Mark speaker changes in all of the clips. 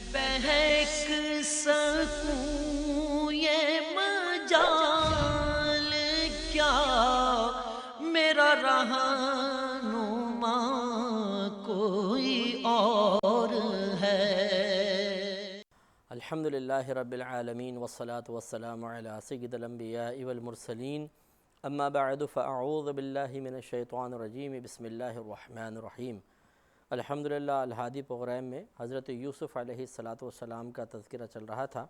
Speaker 1: بہک سکوں یہ مجال کیا، میرا رہنما کوئی اور ہے۔
Speaker 2: الحمدللہ رب العالمین والصلاة والسلام علی سید الانبیاء والمرسلین، اما بعد فاعوذ باللہ من الشیطان الرجیم، بسم اللہ الرحمن الرحیم۔ الحمدللہ الہادی پروگرام میں حضرت یوسف علیہ السلام کا تذکرہ چل رہا تھا،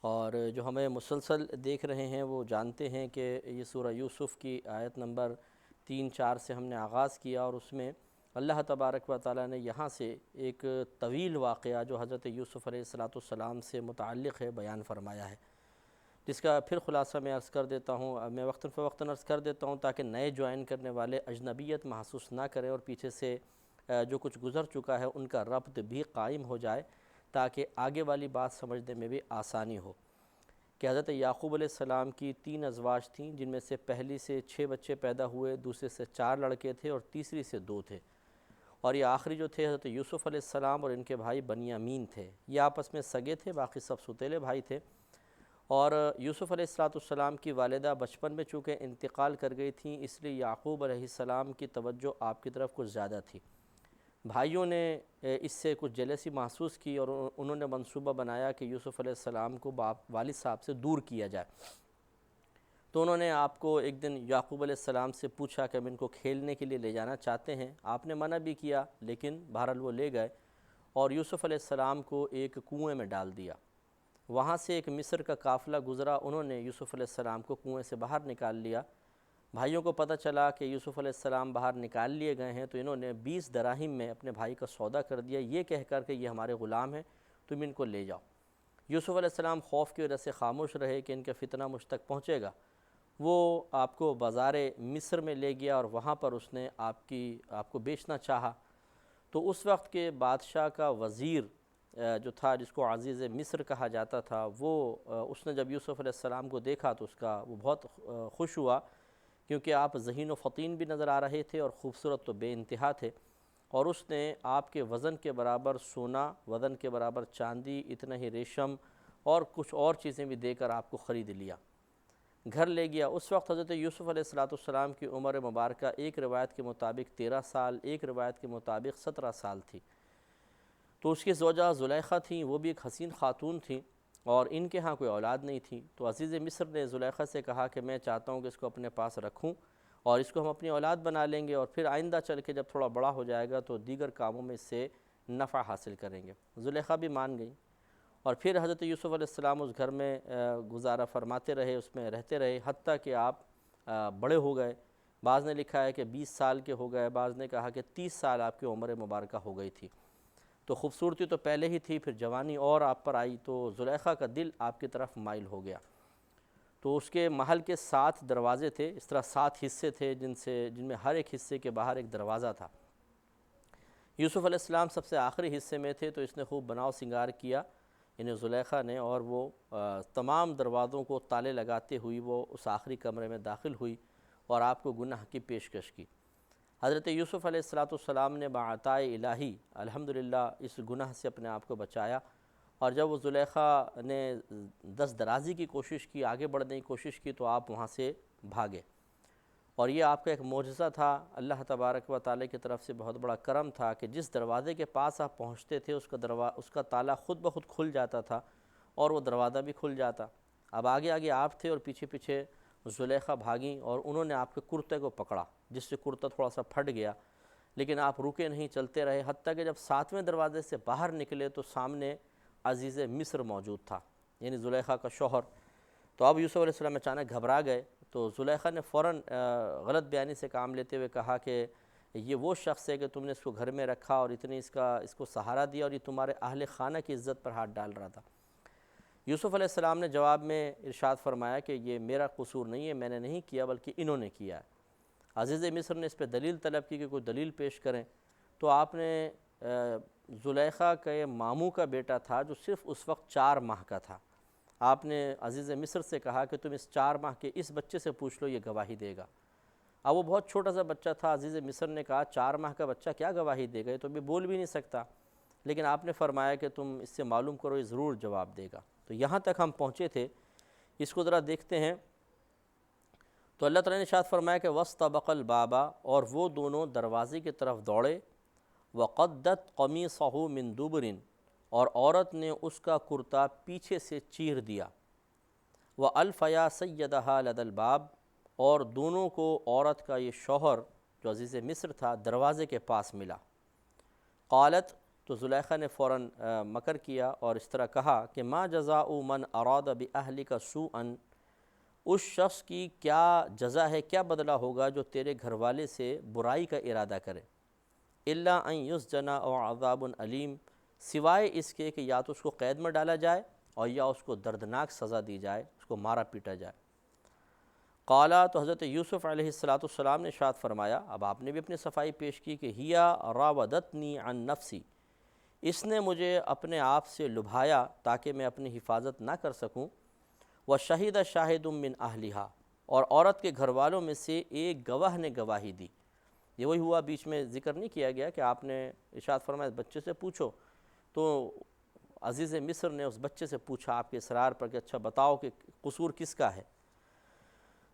Speaker 2: اور جو ہمیں مسلسل دیکھ رہے ہیں وہ جانتے ہیں کہ یہ سورہ یوسف کی آیت نمبر 3-4 سے ہم نے آغاز کیا، اور اس میں اللہ تبارک و تعالیٰ نے یہاں سے ایک طویل واقعہ جو حضرت یوسف علیہ السلام سے متعلق ہے بیان فرمایا ہے، جس کا پھر خلاصہ میں عرض کر دیتا ہوں۔ میں وقتاً فوقتاً عرض کر دیتا ہوں تاکہ نئے جوائن کرنے والے اجنبیت محسوس نہ کریں، اور پیچھے سے جو کچھ گزر چکا ہے ان کا ربط بھی قائم ہو جائے، تاکہ آگے والی بات سمجھنے میں بھی آسانی ہو۔ کہ حضرت یعقوب علیہ السلام کی 3 ازواج تھیں، جن میں سے پہلی سے 6 بچے پیدا ہوئے، دوسرے سے 4 لڑکے تھے، اور تیسری سے 2 تھے، اور یہ آخری جو تھے حضرت یوسف علیہ السلام اور ان کے بھائی بنیامین تھے۔ یہ آپس میں سگے تھے، باقی سب ستیلے بھائی تھے، اور یوسف علیہ السلام کی والدہ بچپن میں چونکہ انتقال کر گئی تھیں، اس لیے یعقوب علیہ السلام کی توجہ آپ کی طرف کچھ زیادہ تھی۔ بھائیوں نے اس سے کچھ جیلسی محسوس کی، اور انہوں نے منصوبہ بنایا کہ یوسف علیہ السلام کو والد صاحب سے دور کیا جائے۔ تو انہوں نے آپ کو ایک دن یعقوب علیہ السلام سے پوچھا کہ ہم ان کو کھیلنے کے لیے لے جانا چاہتے ہیں۔ آپ نے منع بھی کیا، لیکن بہرحال وہ لے گئے، اور یوسف علیہ السلام کو ایک کنویں میں ڈال دیا۔ وہاں سے ایک مصر کا قافلہ گزرا، انہوں نے یوسف علیہ السلام کو کنویں سے باہر نکال لیا۔ بھائیوں کو پتہ چلا کہ یوسف علیہ السلام باہر نکال لیے گئے ہیں، تو انہوں نے 20 دراہم میں اپنے بھائی کا سودا کر دیا، یہ کہہ کر کہ یہ ہمارے غلام ہیں، تم ان کو لے جاؤ۔ یوسف علیہ السلام خوف کی وجہ سے خاموش رہے کہ ان کا فتنہ مجھ تک پہنچے گا۔ وہ آپ کو بازار مصر میں لے گیا، اور وہاں پر اس نے آپ کو بیچنا چاہا۔ تو اس وقت کے بادشاہ کا وزیر جو تھا، جس کو عزیز مصر کہا جاتا تھا، اس نے جب یوسف علیہ السلام کو دیکھا تو وہ بہت خوش ہوا، کیونکہ آپ ذہین و فطین بھی نظر آ رہے تھے، اور خوبصورت تو بے انتہا تھے، اور اس نے آپ کے وزن کے برابر سونا، وزن کے برابر چاندی، اتنا ہی ریشم اور کچھ اور چیزیں بھی دے کر آپ کو خرید لیا، گھر لے گیا۔ اس وقت حضرت یوسف علیہ السلام کی عمر مبارکہ ایک روایت کے مطابق 13 سال، ایک روایت کے مطابق 17 سال تھی۔ تو اس کی زوجہ زلیخا تھیں، وہ بھی ایک حسین خاتون تھیں، اور ان کے ہاں کوئی اولاد نہیں تھی۔ تو عزیز مصر نے زلیخا سے کہا کہ میں چاہتا ہوں کہ اس کو اپنے پاس رکھوں، اور اس کو ہم اپنی اولاد بنا لیں گے، اور پھر آئندہ چل کے جب تھوڑا بڑا ہو جائے گا تو دیگر کاموں میں اس سے نفع حاصل کریں گے۔ زلیخا بھی مان گئی، اور پھر حضرت یوسف علیہ السلام اس گھر میں گزارا فرماتے رہے، اس میں رہتے رہے، حتیٰ کہ آپ بڑے ہو گئے۔ بعض نے لکھا ہے کہ 20 سال کے ہو گئے، بعض نے کہا کہ 30 سال آپ کی عمر مبارکہ ہو گئی تھی۔ تو خوبصورتی تو پہلے ہی تھی، پھر جوانی اور آپ پر آئی، تو زلیخا کا دل آپ کی طرف مائل ہو گیا۔ تو اس کے محل کے 7 دروازے تھے، اس طرح 7 حصے تھے، جن میں ہر ایک حصے کے باہر ایک دروازہ تھا۔ یوسف علیہ السلام سب سے آخری حصے میں تھے، تو اس نے خوب بناؤ سنگار کیا، انہیں زلیخا نے، اور وہ تمام دروازوں کو تالے لگاتے ہوئی وہ اس آخری کمرے میں داخل ہوئی، اور آپ کو گناہ کی پیشکش کی۔ حضرت یوسف علیہ السلام نے بعطائے الہی الحمدللہ اس گناہ سے اپنے آپ کو بچایا، اور جب وہ زلیخا نے دست درازی کی کوشش کی، آگے بڑھنے کی کوشش کی، تو آپ وہاں سے بھاگے، اور یہ آپ کا ایک معجزہ تھا، اللہ تبارک و تعالی کی طرف سے بہت بڑا کرم تھا کہ جس دروازے کے پاس آپ پہنچتے تھے اس کا تالا خود بخود کھل جاتا تھا، اور وہ دروازہ بھی کھل جاتا۔ اب آگے آگے آپ تھے، اور پیچھے پیچھے زلیخا بھاگیں، اور انہوں نے آپ کے کرتے کو پکڑا، جس سے کرتا تھوڑا سا پھٹ گیا، لیکن آپ رکے نہیں، چلتے رہے، حتیٰ کہ جب 7ویں دروازے سے باہر نکلے تو سامنے عزیز مصر موجود تھا، یعنی زلیخا کا شوہر۔ تو اب یوسف علیہ السلام اچانک گھبرا گئے، تو زلیخا نے فوراً غلط بیانی سے کام لیتے ہوئے کہا کہ یہ وہ شخص ہے کہ تم نے اس کو گھر میں رکھا، اور اتنی اس کو سہارا دیا، اور یہ تمہارے اہل خانہ کی عزت پر ہاتھ ڈال رہا تھا۔ یوسف علیہ السلام نے جواب میں ارشاد فرمایا کہ یہ میرا قصور نہیں ہے، میں نے نہیں کیا بلکہ انہوں نے کیا ہے۔ عزیز مصر نے اس پہ دلیل طلب کی کہ کوئی دلیل پیش کریں، تو آپ نے زلیخا کے ماموں کا بیٹا تھا جو صرف اس وقت 4 ماہ کا تھا، آپ نے عزیز مصر سے کہا کہ تم اس 4 ماہ کے اس بچے سے پوچھ لو، یہ گواہی دے گا۔ اب وہ بہت چھوٹا سا بچہ تھا، عزیز مصر نے کہا 4 ماہ کا بچہ کیا گواہی دے گا، یہ تو بھی بول بھی نہیں سکتا۔ لیکن آپ نے فرمایا کہ تم اس سے معلوم کرو، یہ ضرور جواب دے گا۔ تو یہاں تک ہم پہنچے تھے، اس کو ذرا دیکھتے ہیں۔ تو اللہ تعالیٰ نے ارشاد فرمایا کہ وَاسْتَبَقَ الْبَابَ، اور وہ دونوں دروازے کی طرف دوڑے، وَقَدَّتْ قَمِيصَهُ مِن دُبُرٍ، اور عورت نے اس کا کرتا پیچھے سے چیر دیا، وَأَلْفَيَا سَيَّدَهَا لَدَى الْبَابِ، اور دونوں کو عورت کا یہ شوہر جو عزیز مصر تھا دروازے کے پاس ملا۔ قالت، تو زلیخا نے فوراً مکر کیا اور اس طرح کہا کہ ما جزاء من اراد بأہلک سوءا، اس شخص کی کیا جزا ہے، کیا بدلہ ہوگا جو تیرے گھر والے سے برائی کا ارادہ کرے، الا ان یسجن او عذاب علیم، سوائے اس کے کہ یا تو اس کو قید میں ڈالا جائے اور یا اس کو دردناک سزا دی جائے، اس کو مارا پیٹا جائے۔ قالا، تو حضرت یوسف علیہ السلام نے ارشاد فرمایا، اب آپ نے بھی اپنی صفائی پیش کی کہ ہیا راودتنی عن نفسی، اس نے مجھے اپنے آپ سے لبھایا تاکہ میں اپنی حفاظت نہ کر سکوں، وشہد شاہد من اہلہا، اور عورت کے گھر والوں میں سے ایک گواہ نے گواہی دی۔ یہ وہی ہوا، بیچ میں ذکر نہیں کیا گیا کہ آپ نے ارشاد فرمایا بچے سے پوچھو، تو عزیز مصر نے اس بچے سے پوچھا آپ کے اصرار پر کہ اچھا بتاؤ کہ قصور کس کا ہے۔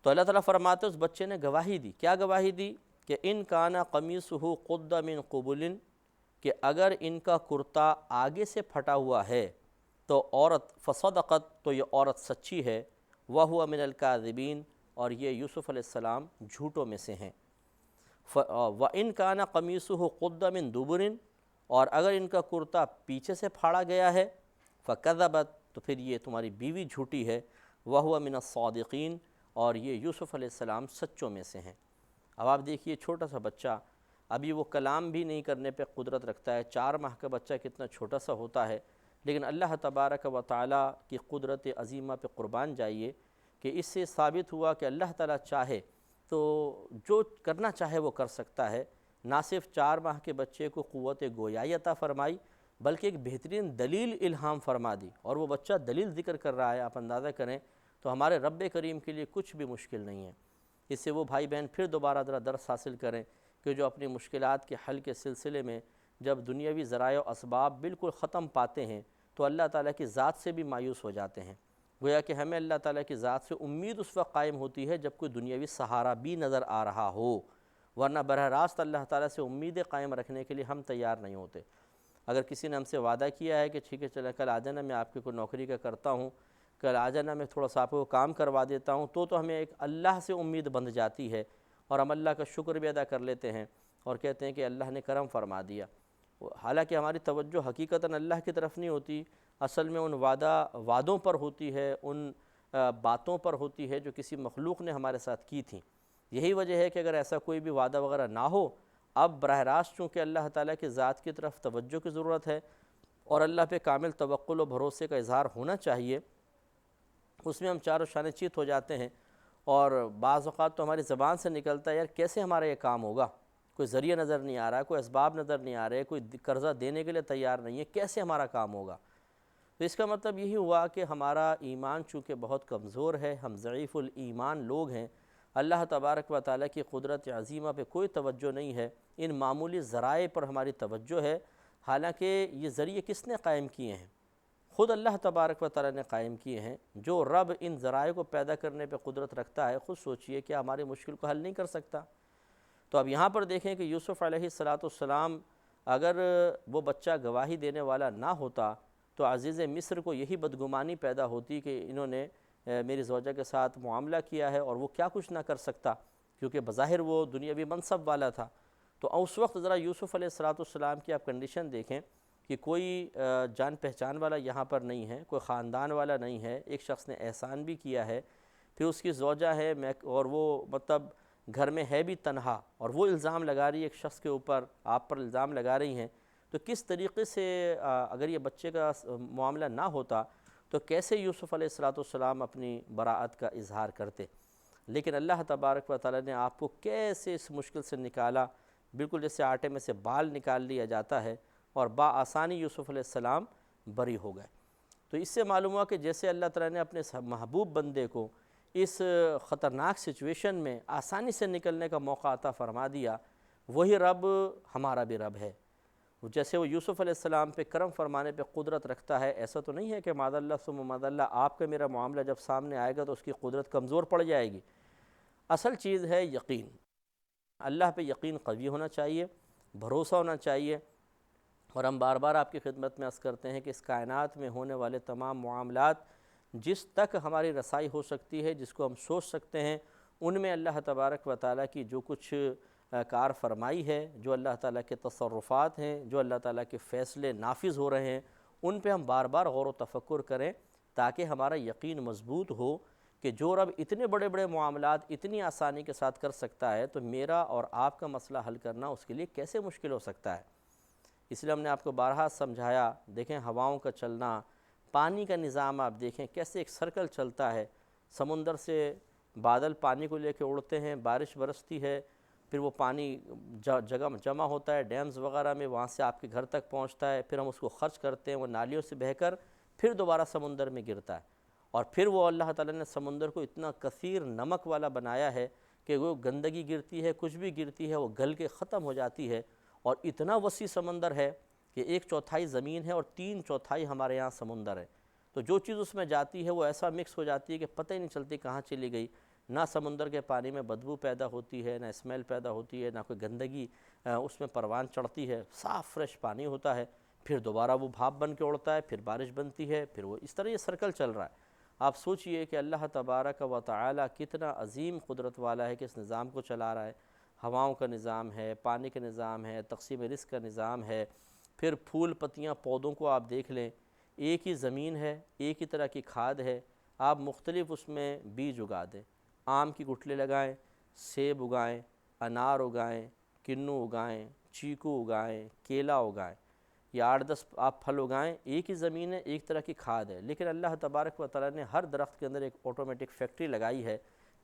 Speaker 2: تو اللہ تعالیٰ فرماتے اس بچے نے گواہی دی۔ کیا گواہی دی؟ کہ ان کان قمیصہ قد من قبل، کہ اگر ان کا کرتا آگے سے پھٹا ہوا ہے تو عورت، فصدقت، تو یہ عورت سچی ہے، وہو من الکاذبین، اور یہ یوسف علیہ السلام جھوٹوں میں سے ہیں۔ وَإِن كَانَ قَمِيصُهُ قُدَّ مِن دُبُرٍ، اور اگر ان کا کرتا پیچھے سے پھاڑا گیا ہے، فَكَذَبَتْ، تو پھر یہ تمہاری بیوی جھوٹی ہے، وَهُوَ مِنَ الصَّادِقِينَ، اور یہ یوسف علیہ السلام سچوں میں سے ہیں۔ اب آپ دیکھیے چھوٹا سا بچہ، ابھی وہ کلام بھی نہیں کرنے پہ قدرت رکھتا ہے، 4 ماہ کا بچہ کتنا چھوٹا سا ہوتا ہے، لیکن اللہ تبارک و تعالیٰ کی قدرت عظیمہ پہ قربان جائیے کہ اس سے ثابت ہوا کہ اللہ تعالیٰ چاہے تو جو کرنا چاہے وہ کر سکتا ہے۔ نہ صرف 4 ماہ کے بچے کو قوت گویائی عطا فرمائی، بلکہ ایک بہترین دلیل الہام فرما دی، اور وہ بچہ دلیل ذکر کر رہا ہے۔ آپ اندازہ کریں تو ہمارے رب کریم کے لیے کچھ بھی مشکل نہیں ہے۔ اس سے وہ بھائی بہن پھر دوبارہ ذرا درس حاصل کریں کہ جو اپنی مشکلات کے حل کے سلسلے میں جب دنیاوی ذرائع و اسباب بالکل ختم پاتے ہیں تو اللہ تعالیٰ کی ذات سے بھی مایوس ہو جاتے ہیں۔ گویا کہ ہمیں اللہ تعالیٰ کی ذات سے امید اس وقت قائم ہوتی ہے جب کوئی دنیاوی سہارا بھی نظر آ رہا ہو، ورنہ براہ راست اللہ تعالیٰ سے امیدیں قائم رکھنے کے لیے ہم تیار نہیں ہوتے۔ اگر کسی نے ہم سے وعدہ کیا ہے کہ ٹھیک ہے چلیں کل آ جانا، میں آپ کی کوئی نوکری کا کرتا ہوں، کل آ جانا میں تھوڑا سا آپ کو کام کروا دیتا ہوں، تو ہمیں ایک اللہ سے امید بندھ جاتی ہے، اور ہم اللہ کا شکر بھی ادا کر لیتے ہیں اور کہتے ہیں کہ اللہ نے کرم فرما دیا۔ حالانکہ ہماری توجہ حقیقتاً اللہ کی طرف نہیں ہوتی، اصل میں ان وعدوں پر ہوتی ہے، ان باتوں پر ہوتی ہے جو کسی مخلوق نے ہمارے ساتھ کی تھیں۔ یہی وجہ ہے کہ اگر ایسا کوئی بھی وعدہ وغیرہ نہ ہو، اب براہ راست چونکہ اللہ تعالیٰ کی ذات کی طرف توجہ کی ضرورت ہے اور اللہ پہ کامل توکل و بھروسے کا اظہار ہونا چاہیے، اس میں ہم چاروں شانے چیت ہو جاتے ہیں، اور بعض اوقات تو ہماری زبان سے نکلتا ہے یار کیسے ہمارا یہ کام ہوگا، کوئی ذریعہ نظر نہیں آ رہا ہے، کوئی اسباب نظر نہیں آ رہے، کوئی قرضہ دینے کے لیے تیار نہیں ہے، کیسے ہمارا کام ہوگا۔ تو اس کا مطلب یہی ہوا کہ ہمارا ایمان چونکہ بہت کمزور ہے، ہم ضعیف الایمان لوگ ہیں، اللہ تبارک و تعالیٰ کی قدرت عظیمہ پہ کوئی توجہ نہیں ہے، ان معمولی ذرائع پر ہماری توجہ ہے، حالانکہ یہ ذریعے کس نے قائم کیے ہیں؟ خود اللہ تبارک و تعالیٰ نے قائم کیے ہیں۔ جو رب ان ذرائع کو پیدا کرنے پہ قدرت رکھتا ہے، خود سوچئے کہ ہماری مشکل کو حل نہیں کر سکتا۔ تو اب یہاں پر دیکھیں کہ یوسف علیہ السلام اگر وہ بچہ گواہی دینے والا نہ ہوتا تو عزیز مصر کو یہی بدگمانی پیدا ہوتی کہ انہوں نے میری زوجہ کے ساتھ معاملہ کیا ہے اور وہ کیا کچھ نہ کر سکتا، کیونکہ بظاہر وہ دنیاوی منصب والا تھا۔ تو اس وقت ذرا یوسف علیہ السلام کی آپ کنڈیشن دیکھیں کہ کوئی جان پہچان والا یہاں پر نہیں ہے، کوئی خاندان والا نہیں ہے، ایک شخص نے احسان بھی کیا ہے، پھر اس کی زوجہ ہے اور وہ مطلب گھر میں ہے بھی تنہا، اور وہ الزام لگا رہی ہے ایک شخص کے اوپر، آپ پر الزام لگا رہی ہیں، تو کس طریقے سے اگر یہ بچے کا معاملہ نہ ہوتا تو کیسے یوسف علیہ السلام اپنی براعت کا اظہار کرتے؟ لیکن اللہ تبارک و تعالیٰ نے آپ کو کیسے اس مشکل سے نکالا، بالکل جیسے آٹے میں سے بال نکال لیا جاتا ہے، اور بآسانی یوسف علیہ السلام بری ہو گئے۔ تو اس سے معلوم ہوا کہ جیسے اللہ تعالیٰ نے اپنے محبوب بندے کو اس خطرناک سچویشن میں آسانی سے نکلنے کا موقع عطا فرما دیا، وہی رب ہمارا بھی رب ہے۔ جیسے وہ یوسف علیہ السلام پہ کرم فرمانے پہ قدرت رکھتا ہے، ایسا تو نہیں ہے کہ معاذ اللہ ثم معاذ اللہ آپ کا میرا معاملہ جب سامنے آئے گا تو اس کی قدرت کمزور پڑ جائے گی۔ اصل چیز ہے یقین، اللہ پہ یقین قوی ہونا چاہیے، بھروسہ ہونا چاہیے۔ اور ہم بار بار آپ کی خدمت میں عرض کرتے ہیں کہ اس کائنات میں ہونے والے تمام معاملات جس تک ہماری رسائی ہو سکتی ہے، جس کو ہم سوچ سکتے ہیں، ان میں اللہ تبارک و تعالیٰ کی جو کچھ کار فرمائی ہے، جو اللہ تعالیٰ کے تصرفات ہیں، جو اللہ تعالیٰ کے فیصلے نافذ ہو رہے ہیں، ان پہ ہم بار بار غور و تفکر کریں تاکہ ہمارا یقین مضبوط ہو کہ جو رب اتنے بڑے بڑے معاملات اتنی آسانی کے ساتھ کر سکتا ہے تو میرا اور آپ کا مسئلہ حل کرنا اس کے لیے کیسے مشکل ہو سکتا ہے۔ اس لیے ہم نے آپ کو بارہا سمجھایا، دیکھیں ہواؤں کا چلنا، پانی کا نظام آپ دیکھیں کیسے ایک سرکل چلتا ہے، سمندر سے بادل پانی کو لے کے اڑتے ہیں، بارش برستی ہے، پھر وہ پانی جگہ جمع ہوتا ہے ڈیمز وغیرہ میں، وہاں سے آپ کے گھر تک پہنچتا ہے، پھر ہم اس کو خرچ کرتے ہیں، وہ نالیوں سے بہہ کر پھر دوبارہ سمندر میں گرتا ہے، اور پھر وہ اللہ تعالیٰ نے سمندر کو اتنا کثیر نمک والا بنایا ہے کہ وہ گندگی گرتی ہے، کچھ بھی گرتی ہے وہ گل کے ختم ہو جاتی ہے، اور اتنا وسیع سمندر ہے کہ 1/4 زمین ہے اور 3/4 ہمارے یہاں سمندر ہے، تو جو چیز اس میں جاتی ہے وہ ایسا مکس ہو جاتی ہے کہ پتہ ہی نہیں چلتی کہاں چلی گئی، نہ سمندر کے پانی میں بدبو پیدا ہوتی ہے، نہ اسمیل پیدا ہوتی ہے، نہ کوئی گندگی اس میں پروان چڑھتی ہے، صاف فریش پانی ہوتا ہے، پھر دوبارہ وہ بھاپ بن کے اڑتا ہے، پھر بارش بنتی ہے، پھر وہ اس طرح یہ سرکل چل رہا ہے۔ آپ سوچئے کہ اللہ تبارک و تعالی کتنا عظیم قدرت والا ہے کہ اس نظام کو چلا رہا ہے، ہواؤں کا نظام ہے، پانی کا نظام ہے، تقسیم رزق کا نظام ہے، پھر پھول پتیاں پودوں کو آپ دیکھ لیں، ایک ہی زمین ہے، ایک ہی طرح کی کھاد ہے، آپ مختلف اس میں بیج اگا دیں، آم کی گٹھلے لگائیں، سیب اگائیں، انار اگائیں، کنو اگائیں، چیکو اگائیں، کیلا اگائیں، یا 8-10 آپ پھل اگائیں، ایک ہی زمین ہے، ایک طرح کی کھاد ہے، لیکن اللہ تبارک و تعالیٰ نے ہر درخت کے اندر ایک آٹومیٹک فیکٹری لگائی ہے،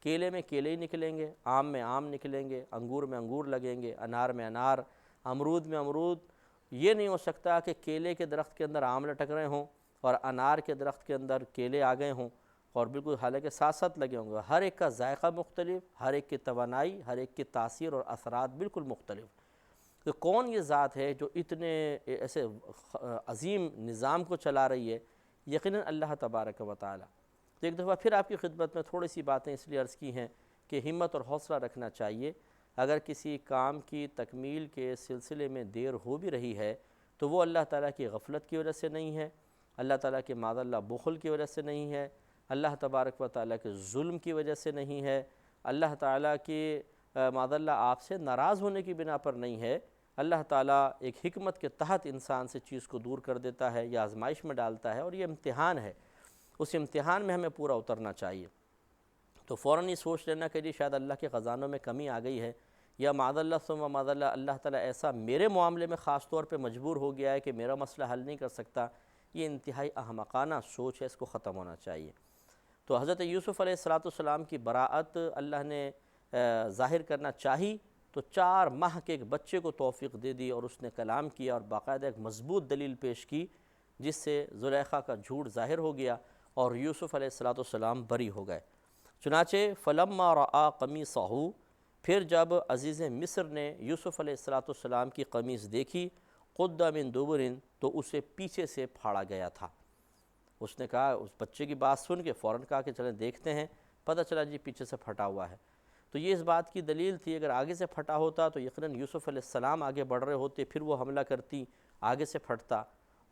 Speaker 2: کیلے میں کیلے ہی نکلیں گے، آم میں آم نکلیں گے، انگور میں انگور لگیں گے، انار میں انار، امرود میں امرود۔ یہ نہیں ہو سکتا کہ کیلے کے درخت کے اندر آم لٹک رہے ہوں اور انار کے درخت کے اندر کیلے آ گئے ہوں، اور بالکل حالانکہ ساتھ ساتھ لگے ہوں گے، ہر ایک کا ذائقہ مختلف، ہر ایک کی توانائی، ہر ایک کی تاثیر اور اثرات بالکل مختلف۔ تو کون یہ ذات ہے جو اتنے ایسے عظیم نظام کو چلا رہی ہے؟ یقیناً اللہ تبارک و تعالی۔ تو ایک دفعہ پھر آپ کی خدمت میں تھوڑی سی باتیں اس لیے عرض کی ہیں کہ ہمت اور حوصلہ رکھنا چاہیے، اگر کسی کام کی تکمیل کے سلسلے میں دیر ہو بھی رہی ہے تو وہ اللہ تعالیٰ کی غفلت کی وجہ سے نہیں ہے، اللہ تعالیٰ کے معاذ اللہ بخل کی وجہ سے نہیں ہے، اللہ تبارک و تعالیٰ کے ظلم کی وجہ سے نہیں ہے، اللہ تعالیٰ کے معاذ اللہ آپ سے ناراض ہونے کی بنا پر نہیں ہے، اللہ تعالیٰ ایک حکمت کے تحت انسان سے چیز کو دور کر دیتا ہے یا آزمائش میں ڈالتا ہے، اور یہ امتحان ہے، اس امتحان میں ہمیں پورا اترنا چاہیے۔ تو فوراً یہ سوچ لینا کہ جی شاید اللہ کے خزانوں میں کمی آ گئی ہے، یا معاذ اللہ ثم معاذ اللہ اللہ تعالیٰ ایسا میرے معاملے میں خاص طور پہ مجبور ہو گیا ہے کہ میرا مسئلہ حل نہیں کر سکتا، یہ انتہائی احمقانہ سوچ ہے، اس کو ختم ہونا چاہیے۔ تو حضرت یوسف علیہ السلام کی براعت اللہ نے ظاہر کرنا چاہی تو 4 ماہ کے ایک بچے کو توفیق دے دی، اور اس نے کلام کیا اور باقاعدہ ایک مضبوط دلیل پیش کی جس سے زلیخا کا جھوٹ ظاہر ہو گیا اور یوسف علیہ السلام بری ہو گئے۔ چنانچہ فلما رآ قمیصہ، پھر جب عزیز مصر نے یوسف علیہ السلام کی قمیص دیکھی، قد من دبر، تو اسے پیچھے سے پھاڑا گیا تھا۔ اس نے کہا، اس بچے کی بات سن کے فوراً کہا کہ چلیں دیکھتے ہیں، پتہ چلا جی پیچھے سے پھٹا ہوا ہے۔ تو یہ اس بات کی دلیل تھی اگر آگے سے پھٹا ہوتا تو یقیناً یوسف علیہ السلام آگے بڑھ رہے ہوتے، پھر وہ حملہ کرتی، آگے سے پھٹتا،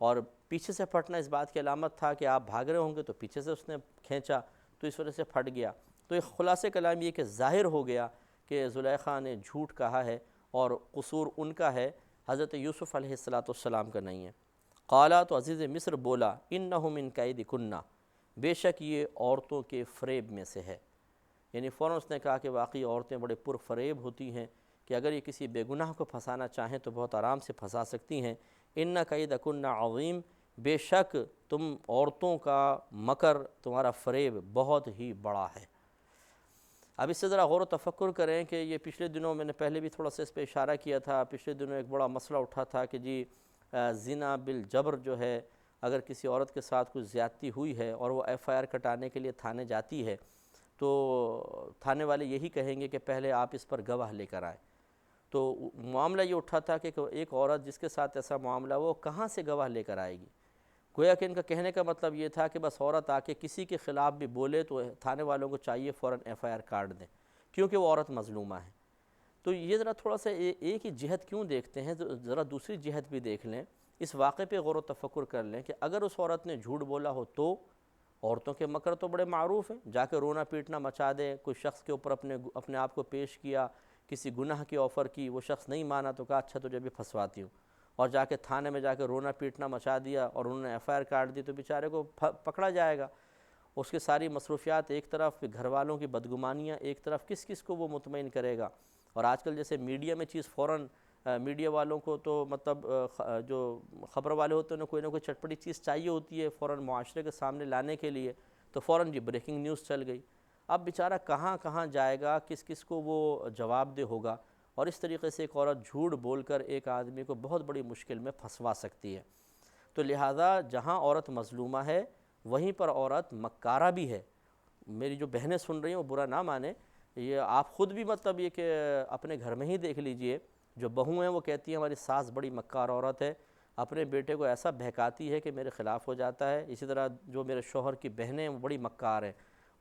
Speaker 2: اور پیچھے سے پھٹنا اس بات کی علامت تھا کہ آپ بھاگ رہے ہوں گے تو پیچھے سے اس نے کھینچا تو اس وجہ سے پھٹ گیا۔ تو ایک خلاصے کلام یہ کہ ظاہر ہو گیا کہ زلیخا نے جھوٹ کہا ہے اور قصور ان کا ہے، حضرت یوسف علیہ السلام کا نہیں ہے۔ قالا، تو عزیز مصر بولا، انہ من کیدکن، بے شک یہ عورتوں کے فریب میں سے ہے، یعنی فوراً اس نے کہا کہ واقعی عورتیں بڑے پرفریب ہوتی ہیں کہ اگر یہ کسی بے گناہ کو پھنسانا چاہیں تو بہت آرام سے پھنسا سکتی ہیں۔ ان کیدکن عظیم، بے شک تم عورتوں کا مکر، تمہارا فریب بہت ہی بڑا ہے۔ اب اس سے ذرا غور و تفکر کریں کہ یہ پچھلے دنوں میں نے پہلے بھی تھوڑا سا اس پہ اشارہ کیا تھا، پچھلے دنوں ایک بڑا مسئلہ اٹھا تھا کہ جی زنا بالجبر جو ہے، اگر کسی عورت کے ساتھ کچھ زیادتی ہوئی ہے اور وہ FIR کٹانے کے لیے تھانے جاتی ہے تو تھانے والے یہی کہیں گے کہ پہلے آپ اس پر گواہ لے کر آئیں۔ تو معاملہ یہ اٹھا تھا کہ ایک عورت جس کے ساتھ ایسا معاملہ وہ کہاں سے گواہ لے کر آئے گی. گویا کہ ان کا کہنے کا مطلب یہ تھا کہ بس عورت آ کے کسی کے خلاف بھی بولے تو تھانے والوں کو چاہیے فوراً ایف آئی آر کاٹ دیں کیونکہ وہ عورت مظلومہ ہے. تو یہ ذرا تھوڑا سا ایک ہی جہت کیوں دیکھتے ہیں، ذرا دوسری جہت بھی دیکھ لیں، اس واقعے پہ غور و تفکر کر لیں کہ اگر اس عورت نے جھوٹ بولا ہو تو عورتوں کے مکر تو بڑے معروف ہیں، جا کے رونا پیٹنا مچا دے، کوئی شخص کے اوپر اپنے آپ کو پیش کیا، کسی گناہ کی آفر کی، وہ شخص نہیں مانا تو کہا اچھا تجھے بھی پھنسواتی ہوں، اور جا کے تھانے میں جا کے رونا پیٹنا مچا دیا اور انہوں نے ایف آئی آر کاٹ دی تو بیچارے کو پکڑا جائے گا. اس کی ساری مصروفیات ایک طرف، گھر والوں کی بدگمانیاں ایک طرف، کس کس کو وہ مطمئن کرے گا. اور آج کل جیسے میڈیا میں چیز فوراً، میڈیا والوں کو تو مطلب جو خبر والے ہوتے ہیں انہیں کوئی نہ کوئی چٹپٹی چیز چاہیے ہوتی ہے فوراً معاشرے کے سامنے لانے کے لیے، تو فوراً جی بریکنگ نیوز چل گئی. اب بیچارہ کہاں کہاں جائے گا، کس کس کو وہ جواب دہ ہوگا، اور اس طریقے سے ایک عورت جھوٹ بول کر ایک آدمی کو بہت بڑی مشکل میں پھنسوا سکتی ہے. تو لہٰذا جہاں عورت مظلومہ ہے وہیں پر عورت مکارہ بھی ہے. میری جو بہنیں سن رہی ہیں وہ برا نہ مانیں، یہ آپ خود بھی مطلب یہ کہ اپنے گھر میں ہی دیکھ لیجئے، جو بہو ہیں وہ کہتی ہیں ہماری ساس بڑی مکار عورت ہے، اپنے بیٹے کو ایسا بہکاتی ہے کہ میرے خلاف ہو جاتا ہے. اسی طرح جو میرے شوہر کی بہنیں ہیں وہ بڑی مکار ہیں،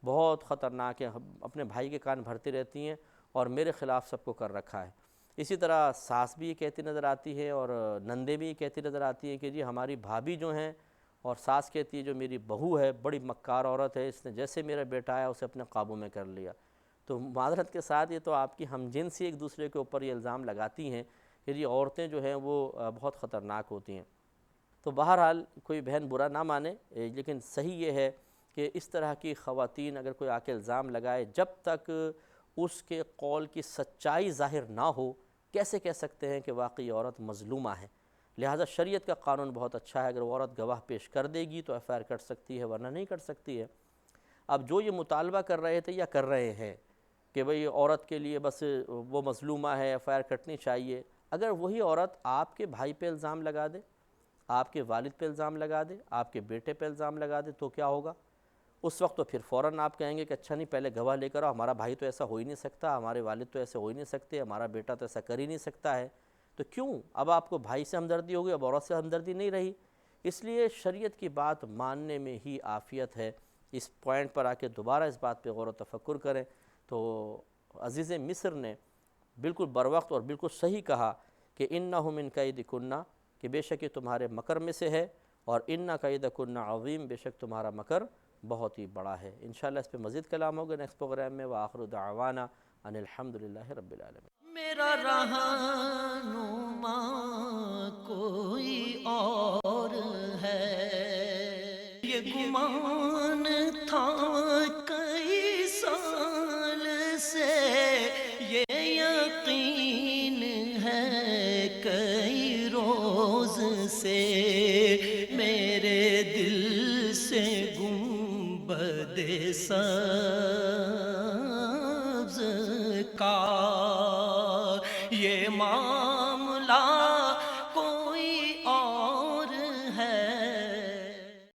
Speaker 2: بہت خطرناک ہیں، اپنے بھائی کے کان بھرتی رہتی ہیں اور میرے خلاف سب کو کر رکھا ہے. اسی طرح ساس بھی یہ کہتی نظر آتی ہے اور نندے بھی یہ کہتی نظر آتی ہیں کہ جی ہماری بھابھی جو ہیں، اور ساس کہتی ہے جو میری بہو ہے بڑی مکار عورت ہے، اس نے جیسے میرا بیٹا آیا اسے اپنے قابو میں کر لیا. تو معذرت کے ساتھ یہ تو آپ کی ہم جنسی ایک دوسرے کے اوپر یہ الزام لگاتی ہیں کہ جی عورتیں جو ہیں وہ بہت خطرناک ہوتی ہیں. تو بہرحال کوئی بہن برا نہ مانے، لیکن صحیح یہ ہے کہ اس طرح کی خواتین اگر کوئی آ کے الزام لگائے، جب تک اس کے قول کی سچائی ظاہر نہ ہو کیسے کہہ سکتے ہیں کہ واقعی عورت مظلومہ ہے. لہٰذا شریعت کا قانون بہت اچھا ہے، اگر وہ عورت گواہ پیش کر دے گی تو ایف آئی آر کٹ سکتی ہے ورنہ نہیں کٹ سکتی ہے. اب جو یہ مطالبہ کر رہے تھے یا کر رہے ہیں کہ بھئی عورت کے لیے بس وہ مظلومہ ہے، ایف آئی آر کٹنی چاہیے، اگر وہی عورت آپ کے بھائی پہ الزام لگا دے، آپ کے والد پہ الزام لگا دے، آپ کے بیٹے پہ الزام لگا دے تو کیا ہوگا؟ اس وقت تو پھر فوراً آپ کہیں گے کہ اچھا نہیں پہلے گواہ لے کر آؤ، ہمارا بھائی تو ایسا ہو ہی نہیں سکتا، ہمارے والد تو ایسے ہو ہی نہیں سکتے، ہمارا بیٹا تو ایسا کر ہی نہیں سکتا ہے. تو کیوں؟ اب آپ کو بھائی سے ہمدردی ہوگی، اب عورت سے ہمدردی نہیں رہی. اس لیے شریعت کی بات ماننے میں ہی عافیت ہے. اس پوائنٹ پر آ کے دوبارہ اس بات پہ غور و تفکر کریں. تو عزیز مصر نے بالکل بروقت اور بالکل صحیح کہا کہ اِنَّهُ مِن کَیدِکُنَّ، کہ بے شک یہ تمہارے مکر میں سے ہے، اور اِنَّ کَیدَکُنَّ عَظِیم، بے شک تمہارا مکر بہت ہی بڑا ہے. انشاءاللہ اس پہ مزید کلام ہوگا نیکسٹ پروگرام میں. وآخر دعوانا ان الحمدللہ رب العالمین.
Speaker 1: میرا رہنما کوئی اور ہے، یہ گمان تھا کئی سال سے، یہ یقین ہے کئی روز سے، میرے دل سے گنبد سبز کا یہ